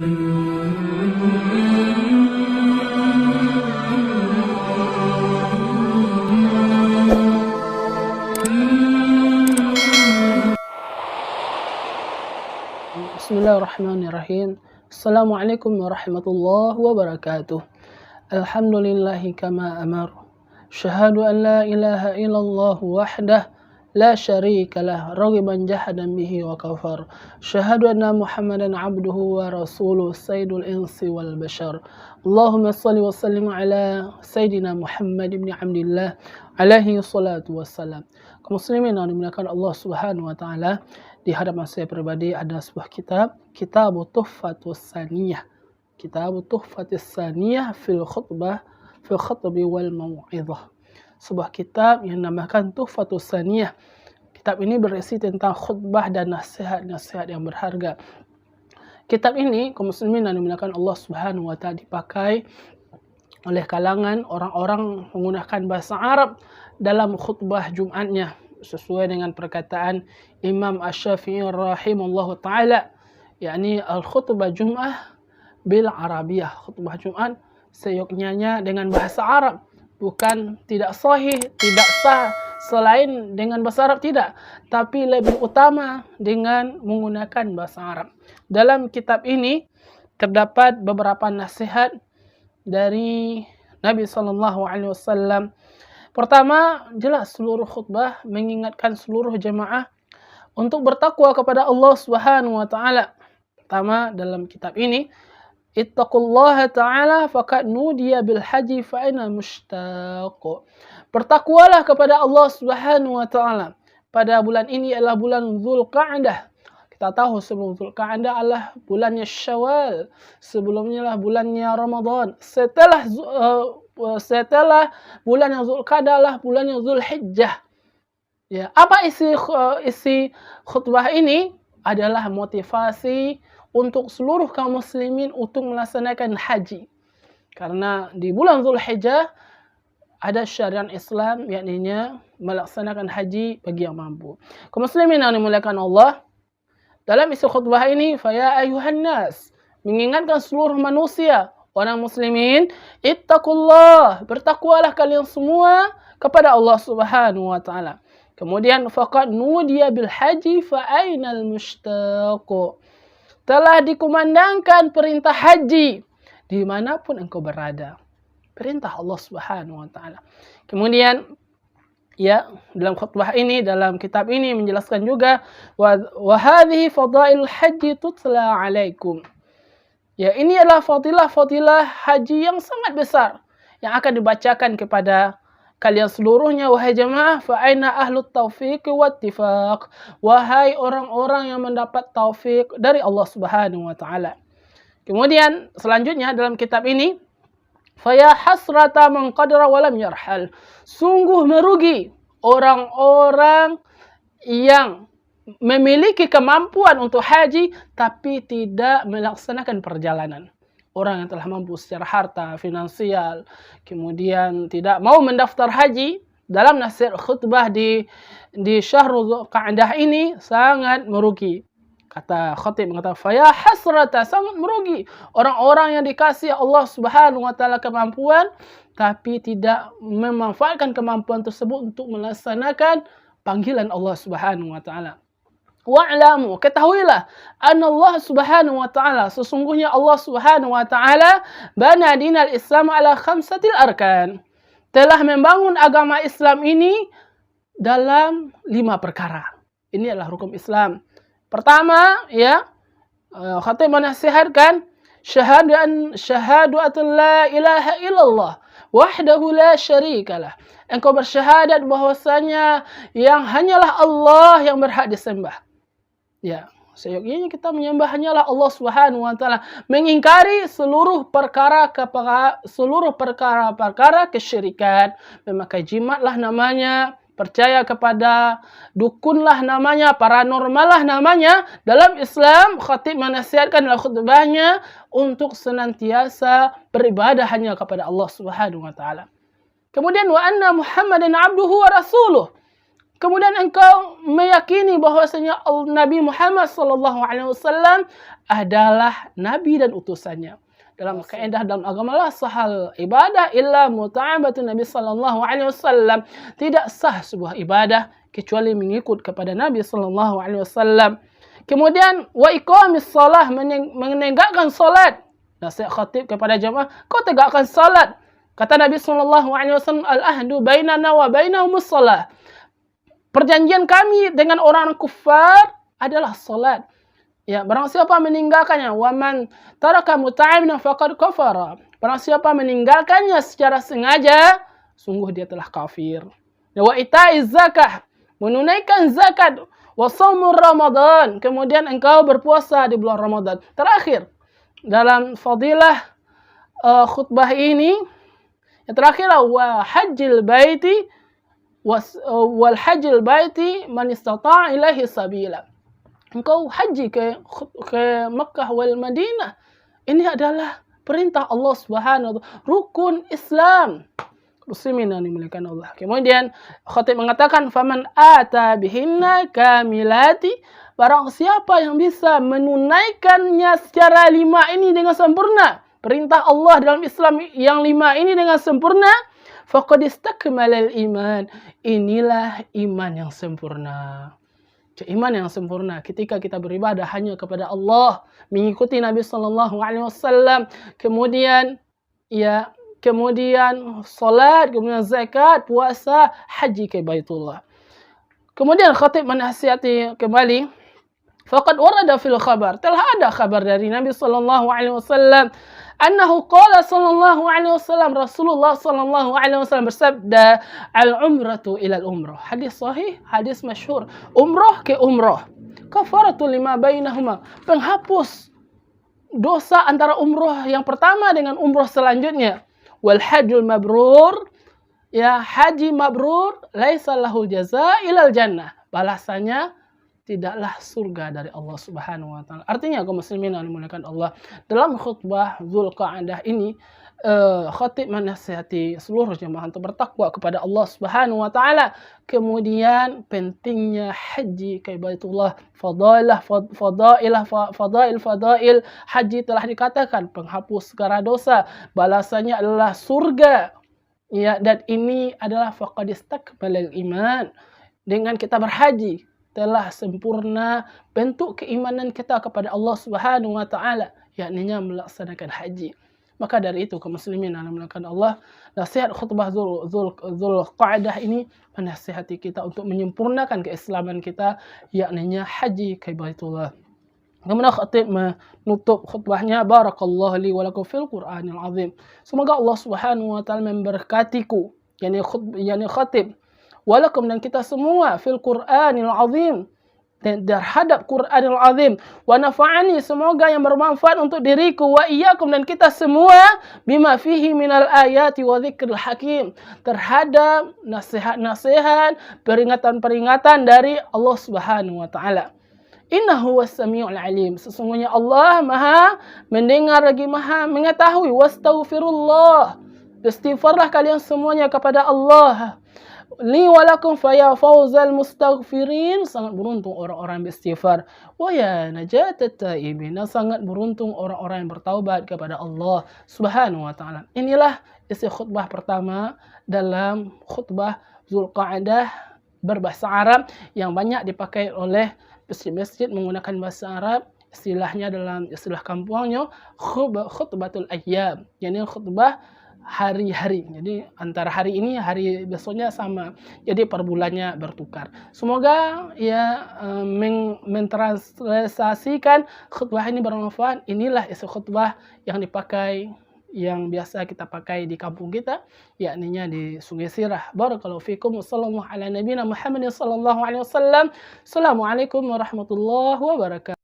Bismillahirrahmanirrahim. Assalamualaikum warahmatullahi wabarakatuh. Alhamdulillahi kama amar. Syahadu an la ilaha illallah wahdah la syarika lah ragiban jahadan bihi wa kafar. Syahadu anna Muhammadan abduhu wa rasuluh sayyidul insi wal bashar. Allahumma salli wa sallim ala sayyidina Muhammad ibn Abdillah alaihi salatu wassalam. Kaum muslimin yang dimuliakan Allah Subhanahu wa taala, di hadapan saya pribadi ada sebuah kitab, Kitab Tuhfatus Saniyah. Kitab Tuhfatus Saniyah fil khutbi wal mau'izah. Sebuah kitab yang dinamakan Tuhfatus Saniyah. Kitab ini berisi tentang khutbah dan nasihat-nasihat yang berharga. Kitab ini, kaum muslimin yang dimuliakan Allah Subhanahu wa taala, dipakai oleh kalangan orang-orang menggunakan bahasa Arab dalam khutbah Jumatnya, sesuai dengan perkataan Imam Asy-Syafi'i rahimahullahu taala, yakni al-khutbah Jum'ah bil Arabiyah. Khutbah Jumat seyogyanya dengan bahasa Arab, bukan tidak sahih, tidak sah selain dengan bahasa Arab, tidak, tapi lebih utama dengan menggunakan bahasa Arab. Dalam kitab ini terdapat beberapa nasihat dari Nabi SAW. Pertama, jelas seluruh khutbah mengingatkan seluruh jemaah untuk bertakwa kepada Allah Subhanahu wa taala. Pertama, dalam kitab ini, ittaqullaha ta'ala faqad nudiya bil haji fa aina mushtaq. Bertakwalah kepada Allah Subhanahu wa taala. Pada bulan ini adalah bulan Zulqa'dah. Kita tahu sebelum Zulqa'dah adalah bulannya Syawal, sebelumnya lah bulannya Ramadan. Setelah bulan yang Zulqa'dah adalah bulan yang Zulhijjah. Ya, apa isi khutbah ini? Adalah motivasi untuk seluruh kaum muslimin untuk melaksanakan haji. Karena di bulan Zulhijjah ada syariat Islam, yakni melaksanakan haji bagi yang mampu. Kaum muslimin yang dimuliakan Allah, dalam isi khutbah ini, faya ayuhan nas, mengingatkan seluruh manusia, orang muslimin, ittaqullah, bertakwalah kalian semua kepada Allah Subhanahu wa taala. Kemudian faqad nudiya bil haji fa ainal mushtaq. Telah dikumandangkan perintah haji dimanapun engkau berada. Perintah Allah Subhanahu wa taala. Kemudian ya, dalam khutbah ini, dalam kitab ini menjelaskan juga wa hadhihi fadailul haji tutla alaikum. Ya, ini adalah fadilah-fadilah haji yang sangat besar yang akan dibacakan kepada kalian seluruhnya, wahai jemaah. Fa aina ahlut taufiq wat tifaq. Wahai orang-orang yang mendapat taufik dari Allah Subhanahu wa taala. Kemudian selanjutnya dalam kitab ini, faya hasrata man qadara wa lam yarhal. Sungguh merugi orang-orang yang memiliki kemampuan untuk haji tapi tidak melaksanakan perjalanan. Orang yang telah mampu secara harta, finansial, kemudian tidak mau mendaftar haji, dalam nasihat khutbah di Syahrul Zulqa'dah ini sangat merugi. Kata khatib mengatakan, faya hasrata, sangat merugi orang-orang yang dikasih Allah Subhanahu wa taala kemampuan tapi tidak memanfaatkan kemampuan tersebut untuk melaksanakan panggilan Allah Subhanahu wa taala. Wa'lamu, ketahuilah, anna Allah Subhanahu wa taala, sesungguhnya Allah Subhanahu wa taala, bana dinal Islam ala khamsatil arkan, telah membangun agama Islam ini dalam 5 perkara. Ini adalah rukun Islam. Pertama, ya, khatib menasihatkan syahadu an la ilaha illallah wahdahu la syarikalah. Engkau bersyahadat bahwasanya yang hanyalah Allah yang berhak disembah. Ya, seyogyanya kita menyembah hanyalah Allah Subhanahu wa taala, mengingkari seluruh perkara kesyirikan, memakai jimatlah namanya, percaya kepada dukunlah namanya, paranormal lah namanya. Dalam Islam, khatib menasihatkan dalam khutbahnya untuk senantiasa beribadah hanya kepada Allah Subhanahu wa taala. Kemudian wa anna Muhammadan abduhu wa rasuluh. Kemudian engkau meyakini bahwasanya Nabi Muhammad sallallahu alaihi wasallam adalah nabi dan utusannya. Dalam kaidah dalam agama la sahal ibadah illa muta'abatun Nabi sallallahu alaihi wasallam. Tidak sah sebuah ibadah kecuali mengikut kepada Nabi sallallahu alaihi wasallam. Kemudian wa iqamis shalah, menegakkan salat. Nasihat khatib kepada jemaah, kau tegakkan salat. Kata Nabi sallallahu alaihi wasallam, al-ahdu bainana wa bainahumus shalah. Perjanjian kami dengan orang kufar adalah salat. Ya, barang siapa meninggalkannya, wa man taraka muta'ammidan faqad kafara. Barang siapa meninggalkannya secara sengaja, sungguh dia telah kafir. Wa ita'iz zakah, menunaikan zakat, wa shaumur ramadan, kemudian engkau berpuasa di bulan Ramadan. Terakhir dalam fadilah khutbah ini, yang terakhir wa hajjil baiti wal hajjil baiti man istata'a ilaihi sabila. Engkau haji ke Makkah wal Madinah. Ini adalah perintah Allah Subhanahu wa taala, rukun Islam. Muslimin yang dimuliakan Allah. Kemudian khatib mengatakan faman ata bihinna kamilati, barang siapa yang bisa menunaikannya secara 5 ini dengan sempurna, perintah Allah dalam Islam yang 5 ini dengan sempurna, faqad istakmalal iman, inilah iman yang sempurna. Iman yang sempurna ketika kita beribadah hanya kepada Allah, mengikuti Nabi sallallahu alaihi wasallam, kemudian salat, kemudian zakat, puasa, haji ke Baitullah. Kemudian khatib menasihati kembali, faqad warada fil khabar, telah ada kabar dari Nabi sallallahu alaihi wasallam, annahu qala sallallahu alaihi wasallam, Rasulullah sallallahu alaihi wasallam bersabda, al-umratu ila al-umrah. Hadis sahih, hadis masyhur. Umrah ke umrah, kafaratu lima bainahuma, penghapus dosa antara umrah yang pertama dengan umrah selanjutnya. Wal hajjul mabrur, ya haji mabrur, laisa lahul jazaa ilal jannah, balasannya tidaklah surga dari Allah Subhanahu wa taala. Artinya kaum muslimin yang dimuliakan Allah, dalam khutbah Dzulqa'dah ini khatib menasihati seluruh jemaah untuk bertakwa kepada Allah Subhanahu wa taala. Kemudian pentingnya haji ke Baitullah, fadail haji telah dikatakan penghapus segala dosa, balasannya adalah surga. Ya, dan ini adalah faqad istakmalal iman. Dengan kita berhaji telah sempurna bentuk keimanan kita kepada Allah Subhanahu wa taala, yakni melaksanakan haji. Maka dari itu kaum muslimin yang dimuliakan Allah, nasihat khutbah Dzulqa'dah ini menasihati kita untuk menyempurnakan keislaman kita, yakni haji ke Baitullah. Kemudian khatib menutup khutbahnya, barakallahu li wa lakum fil Qur'anil azim. Semoga Allah Subhanahu wa taala memberkatiku, yakni khatib, walakum dan kita semua, fil Qur'anil azim, dan terhadap Qur'anil azim, wa nafa'ani, semoga yang bermanfaat untuk diriku, wa iyyakum dan kita semua, bima fihi minal ayati wa dzikril hakim, terhadap nasihat-nasihat, peringatan-peringatan dari Allah Subhanahu wa taala. Innahu was-sami'ul alim, sesungguhnya Allah Maha mendengar lagi Maha mengetahui. Wastaghfirullah, istighfarlah kalian semuanya kepada Allah. Li walakum faya fawzal mustaghfirin, sangat beruntung orang-orang beristighfar. Wa ya najatat taibin, sangat beruntung orang-orang yang bertaubat kepada Allah Subhanahu wa taala. Inilah isi khutbah pertama dalam khutbah Dzulqa'dah berbahasa Arab yang banyak dipakai oleh masjid-masjid menggunakan bahasa Arab. Istilahnya dalam istilah kampungnya khutbatul ayyam, yakni khutbah hari-hari. Jadi antara hari ini hari besoknya sama. Jadi per bulannya bertukar. Semoga ya mentranslasikan khutbah ini bermanfaat. Inilah isi khutbah yang dipakai, yang biasa kita pakai di kampung kita, yakninya di Sungai Sirah. Barakallahu fikum. Wassallallahu ala nabiyina Muhammadin sallallahu alaihi wasallam. Assalamualaikum warahmatullahi wabarakatuh.